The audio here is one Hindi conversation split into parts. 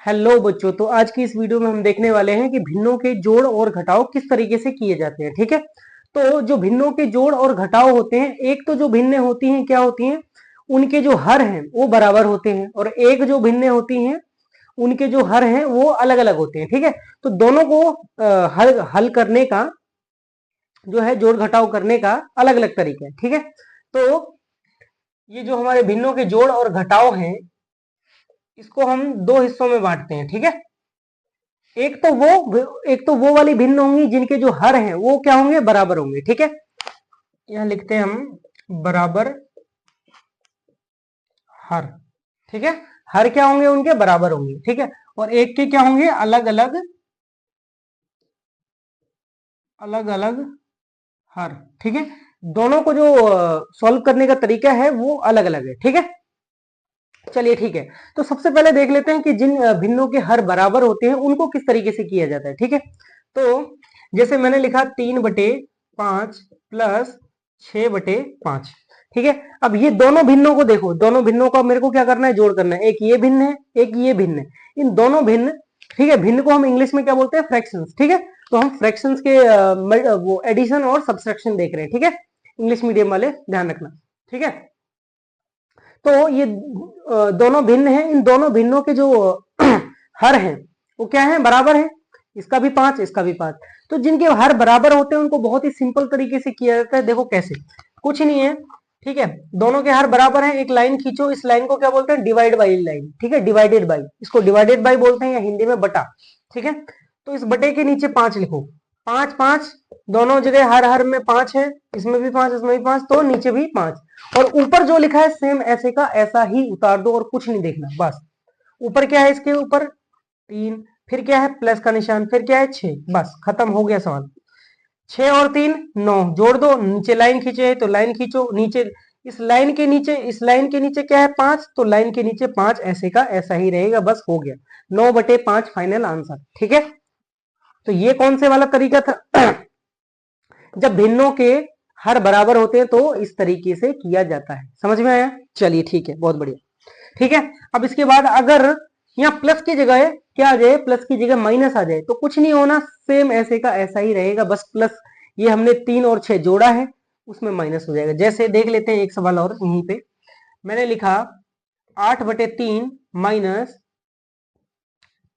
हेलो बच्चों, तो आज की इस वीडियो में हम देखने वाले हैं कि भिन्नों के जोड़ और घटाव किस तरीके से किए जाते हैं। ठीक है, तो जो भिन्नों के जोड़ और घटाव होते हैं, एक तो जो भिन्नें होती हैं क्या होती हैं, उनके जो हर हैं वो बराबर होते हैं, और एक जो भिन्नें होती हैं उनके जो हर हैं वो अलग अलग होते हैं। ठीक है, तो दोनों को हल करने का जो है, जोड़ घटाव करने का अलग अलग तरीका है। ठीक है, तो ये जो हमारे भिन्नों के जोड़ और घटाव हैं, इसको हम दो हिस्सों में बांटते हैं। ठीक है, एक तो वो वाली भिन्न होंगी जिनके जो हर हैं वो क्या होंगे, बराबर होंगे। ठीक है, यहां लिखते हैं हम बराबर हर। ठीक है, हर क्या होंगे, उनके बराबर होंगे। ठीक है, और एक के क्या होंगे, अलग अलग अलग अलग हर। ठीक है, दोनों को जो सॉल्व करने का तरीका है वो अलग अलग है। ठीक है, चलिए ठीक है, तो सबसे पहले देख लेते हैं कि जिन भिन्नों के हर बराबर होते हैं उनको किस तरीके से किया जाता है। ठीक है, तो जैसे मैंने लिखा 3/5 प्लस 6/5। ठीक है, अब ये दोनों भिन्नों को देखो, दोनों भिन्नों का मेरे को क्या करना है, जोड़ करना है। एक ये भिन्न है, एक ये भिन्न है, इन दोनों भिन्न। ठीक है, भिन्न को हम इंग्लिश में क्या बोलते हैं, फ्रैक्शंस। ठीक है, तो हम फ्रैक्शंस के वो एडिशन और सब्सट्रैक्शन देख रहे हैं। ठीक है, इंग्लिश मीडियम वाले ध्यान रखना। ठीक है, तो ये दोनों भिन्न हैं, इन दोनों भिन्नों के जो हर हैं वो क्या है, बराबर है। इसका भी 5, इसका भी 5। तो जिनके हर बराबर होते हैं उनको बहुत ही सिंपल तरीके से किया जाता है। देखो कैसे, कुछ नहीं है। ठीक है, दोनों के हर बराबर हैं, एक लाइन खींचो, इस लाइन को क्या बोलते हैं, डिवाइड बाई लाइन। ठीक है, डिवाइडेड बाई, इसको डिवाइडेड बाई बोलते हैं या हिंदी में बटा। ठीक है, तो इस बटे के नीचे 5 लिखो। 5 5 दोनों जगह हर हर में 5 है, इसमें भी 5, इसमें भी 5, तो नीचे भी 5। और ऊपर जो लिखा है सेम ऐसे का ऐसा ही उतार दो और कुछ नहीं देखना। बस ऊपर क्या है, इसके ऊपर 3, फिर क्या है, प्लस का निशान, फिर क्या है 6। बस खत्म हो गया सवाल। 6 और 3 9, जोड़ दो, नीचे लाइन खींचे है तो लाइन खींचो, नीचे इस लाइन के नीचे, इस लाइन के नीचे क्या है 5, तो लाइन के नीचे 5 ऐसे का ऐसा ही रहेगा। बस हो गया, 9/5 फाइनल आंसर। ठीक है, तो ये कौन से वाला तरीका था जब भिन्नों के हर बराबर होते हैं तो इस तरीके से किया जाता है। समझ में आया? चलिए ठीक है, बहुत बढ़िया। ठीक है, अब इसके बाद अगर यहाँ प्लस की जगह क्या आ जाए, प्लस की जगह माइनस आ जाए तो कुछ नहीं होना, सेम ऐसे का ऐसा ही रहेगा। बस प्लस, ये हमने 3 और 6 जोड़ा है, उसमें माइनस हो जाएगा। जैसे देख लेते हैं एक सवाल और, यहीं पे मैंने लिखा 8/3 माइनस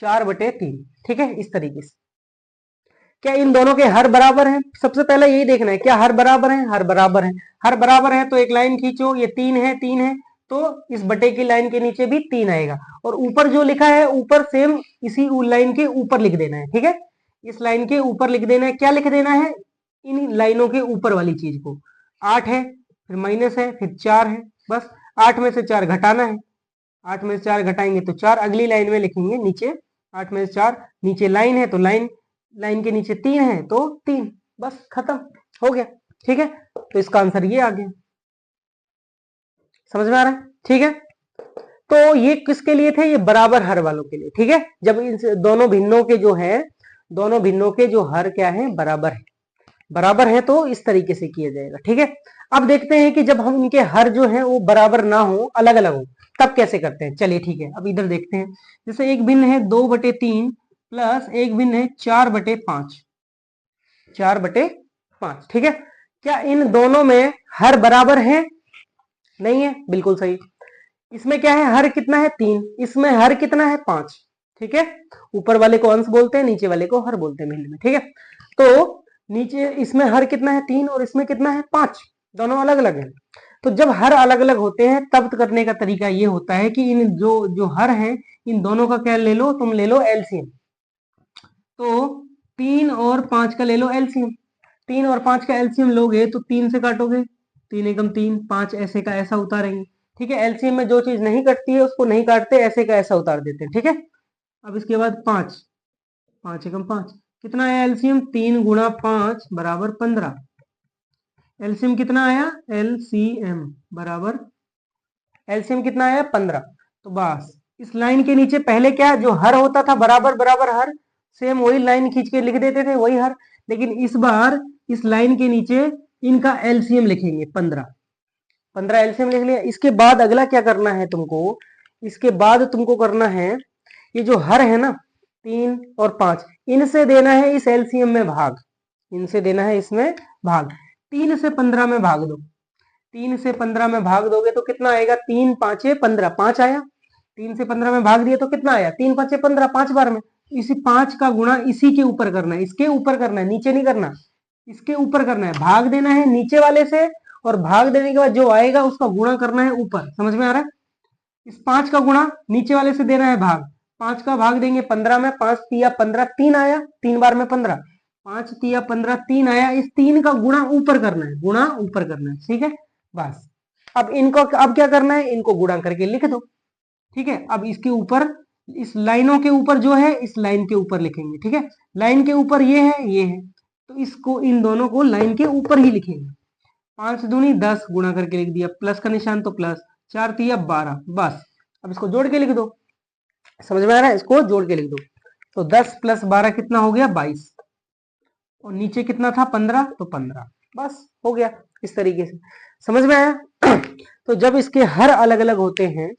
4/3। ठीक है, इस तरीके से क्या इन दोनों के हर बराबर हैं? सबसे पहले यही देखना है, क्या हर बराबर हैं? हर बराबर हैं। हर बराबर है तो एक लाइन खींचो, ये 3 है, 3 है, तो इस बटे की लाइन के नीचे भी 3 आएगा। और ऊपर जो लिखा है, ऊपर सेम इसी लाइन के ऊपर लिख देना है। ठीक है, इस लाइन के ऊपर लिख देना है। क्या लिख देना है, इन लाइनों के ऊपर वाली चीज को। 8 है, फिर माइनस है, फिर 4 है। बस 8 में से 4 घटाना है, 8 में से 4 घटाएंगे तो 4, अगली लाइन में लिखेंगे नीचे 8 में से 4, नीचे लाइन है तो लाइन, लाइन के नीचे 3 है तो 3। बस खत्म हो गया। ठीक है, तो इसका आंसर ये आ गया। समझ में आ रहा है? ठीक है, तो ये किसके लिए थे, ये बराबर हर वालों के लिए। ठीक है, जब इन दोनों भिन्नों के जो है, दोनों भिन्नों के जो हर क्या है, बराबर है। बराबर है तो इस तरीके से किया जाएगा। ठीक है, अब देखते हैं कि जब हम इनके हर जो है वो बराबर ना हो, अलग अलग हो, तब कैसे करते हैं। चलिए ठीक है, अब इधर देखते हैं। जैसे एक भिन्न है 2/3 प्लस एक भिन्न है 4/5। 4/5। ठीक है, क्या इन दोनों में हर बराबर है? नहीं है, बिल्कुल सही। इसमें क्या है, हर कितना है 3, इसमें हर कितना है 5। ठीक है, ऊपर वाले को अंश बोलते हैं, नीचे वाले को हर बोलते हैं भिन्न में। ठीक है, तो नीचे इसमें हर कितना है 3 और इसमें कितना है 5, दोनों अलग अलग है। तो जब हर अलग अलग होते हैं तब करने का तरीका ये होता है कि इन जो जो हर हैं, इन दोनों का क्या ले लो, तुम ले लो एलसीएम। तो 3 और 5 का ले लो एलसीएम। 3 और 5 का एलसीएम लोगे तो 3 से काटोगे, 3 एकम 3, 5 ऐसे का ऐसा उतारेंगे। ठीक है, एलसीएम में जो चीज नहीं कटती है उसको नहीं काटते, ऐसे का ऐसा उतार देते हैं। ठीक है, अब इसके बाद 5, 5 एकम 5, कितना आया एलसीएम, 3 गुणा 5 बराबर 15। एलसीएम कितना आया, एलसीएम बराबर, एलसीएम कितना आया 15। तो बस इस लाइन के नीचे पहले क्या, जो हर होता था बराबर बराबर हर, सेम वही लाइन खींच के लिख देते थे, वही हर। लेकिन इस बार इस लाइन के नीचे इनका एलसीएम लिखेंगे 15। 15 एलसीएम लिख लिया। इसके बाद अगला क्या करना है तुमको, इसके बाद तुमको करना है ये जो हर है ना 3 और 5, इनसे देना है इस एलसीएम में भाग, इनसे देना है इसमें भाग। 3 से 15 में भाग दो, 3 से 15 में भाग दोगे तो कितना आएगा, 3 5 15, 5 आया। 3 से 15 में भाग दिए तो कितना आया, 3 5 15, 5 बार में। इसी 5 का गुणा इसी के ऊपर करना है, इसके ऊपर करना है, नीचे नहीं करना, इसके ऊपर करना है। भाग देना है नीचे वाले से, और भाग देने के बाद जो आएगा उसका गुणा करना है ऊपर। समझ में आ रहा है? इस 5 का गुणा नीचे वाले से देना है भाग। 5 का भाग देंगे 15 में, 5 तिया 15, 3 आया, 3 बार में 15, 5 तिया 15, 3 आया। इस 3 का गुणा ऊपर करना है, गुणा ऊपर करना है, ठीक है। बस अब इनको अब क्या करना है, इनको गुणा करके लिख दो, ठीक है। अब इसके ऊपर, इस लाइनों के ऊपर जो है, इस लाइन के ऊपर लिखेंगे, ठीक है। लाइन के ऊपर ये है, ये है, तो इसको, इन दोनों को लाइन के ऊपर ही लिखेंगे। 5 दूनी 10, गुणा करके लिख दिया, प्लस का निशान तो प्लस, 4 तिया 12, बस। अब इसको जोड़ के लिख दो, समझ में आ रहा है? इसको जोड़ के लिख दो, तो 10 + 12 कितना हो गया, 22, और नीचे कितना था 15, तो 15, बस हो गया। इस तरीके से समझ में आया? तो जब इसके हर अलग अलग होते हैं,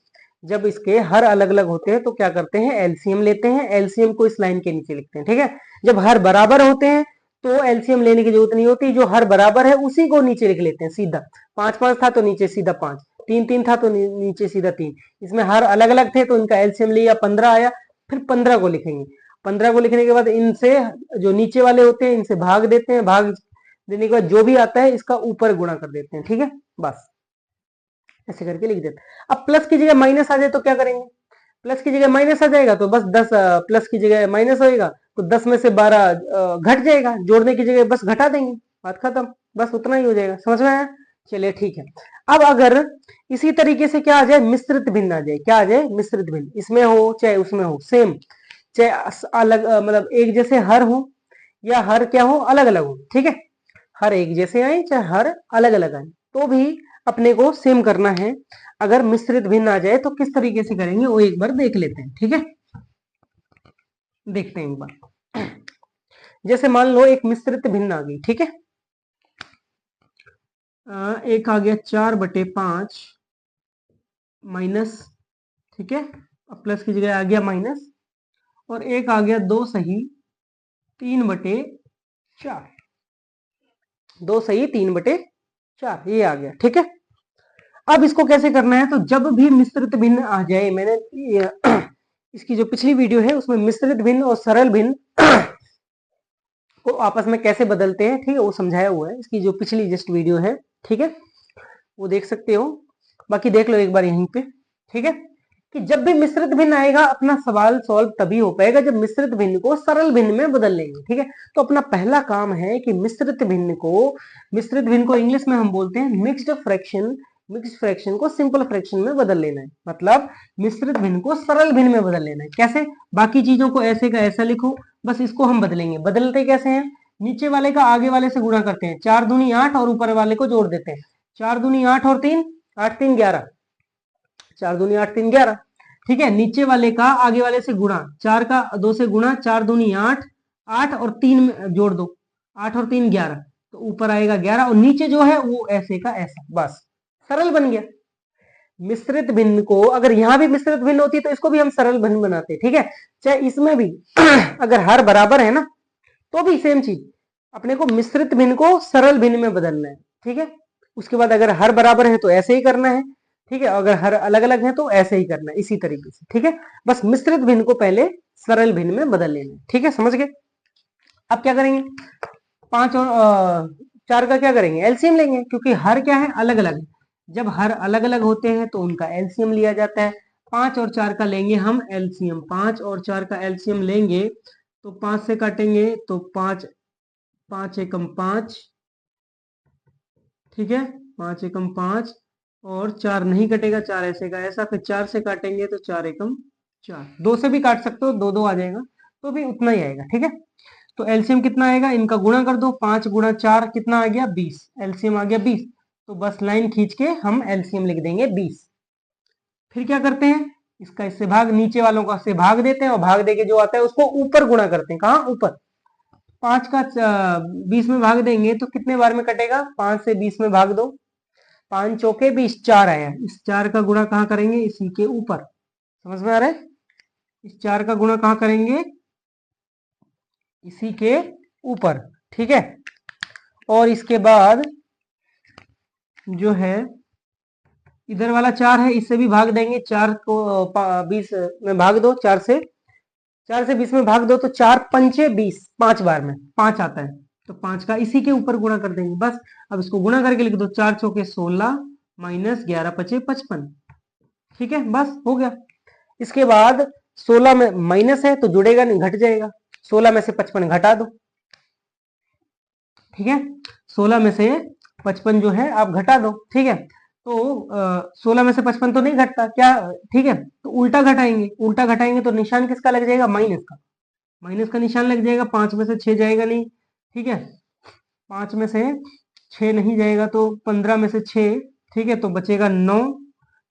जब इसके हर अलग अलग होते हैं तो क्या करते हैं, एलसीएम लेते हैं। एलसीएम को इस लाइन के नीचे लिखते हैं, ठीक है। जब हर बराबर होते हैं तो एलसीएम लेने की जरूरत नहीं होती, जो हर बराबर है उसी को नीचे लिख लेते हैं सीधा। 5 5 था तो नीचे सीधा 5, 3 3 था तो नीचे सीधा 3। इसमें हर अलग अलग थे तो इनका एलसीएम लिया, 15 आया, फिर 15 को लिखेंगे। 15 को लिखने के बाद इनसे जो नीचे वाले होते हैं इनसे भाग देते हैं, भाग देने के बाद जो भी आता है इसका ऊपर गुणा कर देते हैं, ठीक है। बस ऐसे करके लिख देते हैं। अब प्लस की जगह माइनस आ जाए तो क्या करेंगे, प्लस की जगह माइनस आ जाएगा तो बस 10, प्लस की जगह माइनस होएगा तो 10 में से 12 घट जाएगा, जोड़ने की जगह बस घटा देंगे, बात खत्म, बस उतना ही हो जाएगा। समझ में आया? चलिए ठीक है। अब अगर इसी तरीके से क्या आ जाए, मिश्रित भिन्न आ जाए, क्या आ जाए, मिश्रित भिन्न, इसमें हो चाहे उसमें हो, सेम, चाहे अलग मतलब एक जैसे हर हो या हर क्या हो, अलग अलग हो, ठीक है। हर एक जैसे आए चाहे हर अलग अलग आए, तो भी अपने को सेम करना है। अगर मिश्रित भिन्न आ जाए तो किस तरीके से करेंगे वो एक बार देख लेते हैं, ठीक है। देखते हैं एक बार। जैसे मान लो एक मिश्रित भिन्न आ गई, ठीक है। एक आ गया 4/5 माइनस, ठीक है, अब प्लस की जगह आ गया माइनस, और एक आ गया 2 सही 3/4, 2 सही 3/4, ये आ गया, ठीक है। अब इसको कैसे करना है, तो जब भी मिश्रित भिन्न आ जाए, मैंने इसकी जो पिछली वीडियो है उसमें मिश्रित भिन्न और सरल भिन्न को आपस में कैसे बदलते हैं, ठीक है, वो समझाया हुआ है। इसकी जो पिछली जस्ट वीडियो है, ठीक है, वो देख सकते हो, बाकी देख लो एक बार यहीं पे, ठीक है। कि जब भी मिश्रित भिन्न आएगा अपना सवाल सॉल्व तभी हो पाएगा जब मिश्रित भिन्न को सरल भिन्न में बदल लेंगे, ठीक है। तो अपना पहला काम है कि मिश्रित भिन्न को इंग्लिश में हम बोलते हैं मिक्स्ड फ्रैक्शन, मिक्स्ड फ्रैक्शन को सिंपल फ्रैक्शन में बदल लेना है, मतलब मिश्रित भिन्न को सरल भिन्न में बदल लेना है। कैसे, बाकी चीजों को ऐसे का ऐसा लिखो, बस इसको हम बदलेंगे। बदलते कैसे हैं, नीचे वाले का आगे वाले से गुणा करते हैं, 4 दूनी 8, और ऊपर वाले को जोड़ देते हैं, 4 दूनी 8 और 3, 8 3 11, 4 दूनी 8 3 11, ठीक है। नीचे वाले का आगे वाले से गुणा, 4 का 2 से गुणा, 4 दूनी 8, 8 और 3 जोड़ दो, 8 और 3 11, तो ऊपर आएगा 11, और नीचे जो है वो ऐसे का ऐसा, बस सरल बन गया। मिश्रित भिन्न को अगर यहां भी मिश्रित भिन्न होती तो इसको भी हम सरल भिन्न बनाते, ठीक है। चाहे इसमें भी अगर हर बराबर है ना तो भी सेम चीज, अपने को मिश्रित भिन्न को सरल भिन्न में बदलना है, ठीक है। उसके बाद अगर हर बराबर है तो ऐसे ही करना है, ठीक है। अगर हर अलग अलग है तो ऐसे ही करना है, इसी तरीके से, ठीक है। बस मिश्रित भिन्न को पहले सरल भिन्न में बदल लेना है, ठीक है, समझ गए। अब क्या करेंगे, 5 और 4 का क्या करेंगे, एलसीएम लेंगे, क्योंकि हर क्या है, अलग अलग है। जब हर अलग अलग होते हैं तो उनका एलसीएम लिया जाता है। 5 और 4 का लेंगे हम एलसीएम, 5 और 4 का एलसीएम लेंगे तो 5 से काटेंगे तो 5, 5 एकम 5, ठीक है, 5 एकम 5, और 4 नहीं कटेगा, 4 ऐसे का ऐसा, फिर 4 से काटेंगे तो 4 एकम 4, 2 से भी काट सकते हो, 2 2 आ जाएगा तो भी उतना ही आएगा, ठीक है। तो एलसीएम कितना आएगा, इनका गुणा कर दो, 5 गुणा 4 कितना आ गया, 20, एलसीएम आ गया 20, तो बस लाइन खींच के हम एलसीएम लिख देंगे 20। फिर क्या करते हैं, इसका इससे भाग, नीचे वालों का से भाग देते हैं, और भाग देके जो आता है उसको ऊपर गुणा करते हैं, कहाँ ऊपर। 5 का 20 में भाग देंगे तो कितने बार में कटेगा, 5 से 20 में भाग दो, 5 चौके 20, 4 आया, इस 4 का गुणा कहाँ करेंगे, इसी के ऊपर। समझ में आ रहा है, इस 4 का गुणा कहाँ करेंगे, इसी के ऊपर, ठीक है। और इसके बाद जो है इधर वाला 4 है, इससे भी भाग देंगे, 4 को 20 में भाग दो, 4 से 20 में भाग दो, तो 4 पंचे 20, 5 बार में 5 आता है, तो 5 का इसी के ऊपर गुणा कर देंगे बस। अब इसको गुणा करके लिख दो, 4 चौके 16 माइनस 11 पचे 55, ठीक है, बस हो गया। इसके बाद 16 में माइनस है तो जुड़ेगा नहीं, घट जाएगा, 16 में से 55 घटा दो, ठीक है, 16 में से 55 जो है आप घटा दो, ठीक है। तो 16 में से 55 तो नहीं घटता क्या, ठीक है, तो उल्टा घटाएंगे, उल्टा घटाएंगे तो निशान किसका लग जाएगा, माइनस का, माइनस का निशान लग जाएगा। 5 में से 6 जाएगा नहीं, ठीक है, 5 में से 6 नहीं जाएगा, तो 15 में से 6, ठीक है, तो बचेगा 9,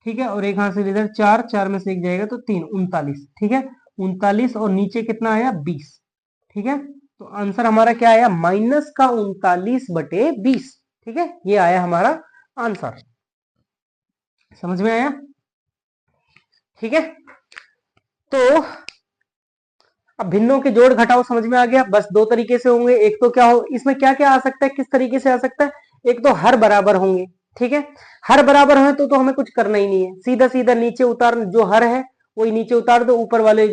ठीक है, और एक हाथ से इधर 4, 4 में से 1 जाएगा तो 3, 39, ठीक है, 39, और नीचे कितना आया 20, ठीक है। तो आंसर हमारा क्या आया, माइनस का 39/20, ठीक है, ये आया हमारा आंसर, समझ में आया, ठीक है। तो अब भिन्नों के जोड़ घटाओ समझ में आ गया, बस दो तरीके से होंगे, एक तो क्या हो, इसमें क्या क्या आ सकता है, किस तरीके से आ सकता है, एक तो हर बराबर होंगे, ठीक है, हर बराबर है तो हमें कुछ करना ही नहीं है, सीधा सीधा नीचे उतार, जो हर है वही नीचे उतार दो, ऊपर वाले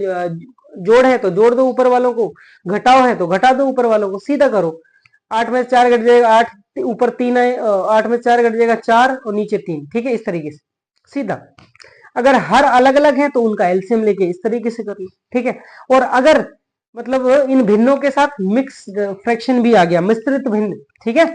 जोड़ है तो जोड़ दो ऊपर वालों को, घटाओ है तो घटा दो ऊपर वालों को, सीधा करो। 8 में 4 घट जाएगा 8, ऊपर 3 है, 8 में 4 घट जाएगा 4 और नीचे 3, ठीक है, इस तरीके से सीधा। अगर हर अलग अलग है तो उनका एलसीएम लेके इस तरीके से कर लो, ठीक है। और अगर मतलब इन भिन्नों के साथ मिक्स फ्रैक्शन भी आ गया, मिश्रित भिन्न, ठीक है,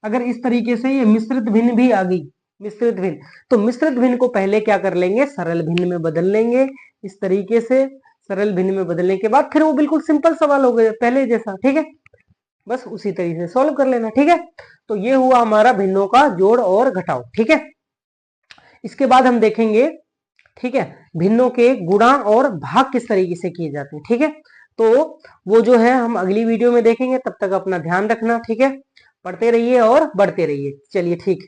अगर इस तरीके से ये मिश्रित भिन्न भी आ गई, मिश्रित भिन्न, तो मिश्रित भिन्न को पहले क्या कर लेंगे, सरल भिन्न में बदल लेंगे, इस तरीके से सरल भिन्न में बदलने के बाद फिर वो बिल्कुल सिंपल सवाल हो गया पहले जैसा, ठीक है, बस उसी तरीके से सॉल्व कर लेना, ठीक है। तो ये हुआ हमारा भिन्नों का जोड़ और घटाव, ठीक है। इसके बाद हम देखेंगे, ठीक है, भिन्नों के गुणा और भाग किस तरीके से किए जाते हैं, ठीक है। तो वो जो है हम अगली वीडियो में देखेंगे, तब तक अपना ध्यान रखना, ठीक है, पढ़ते रहिए और बढ़ते रहिए, चलिए ठीक।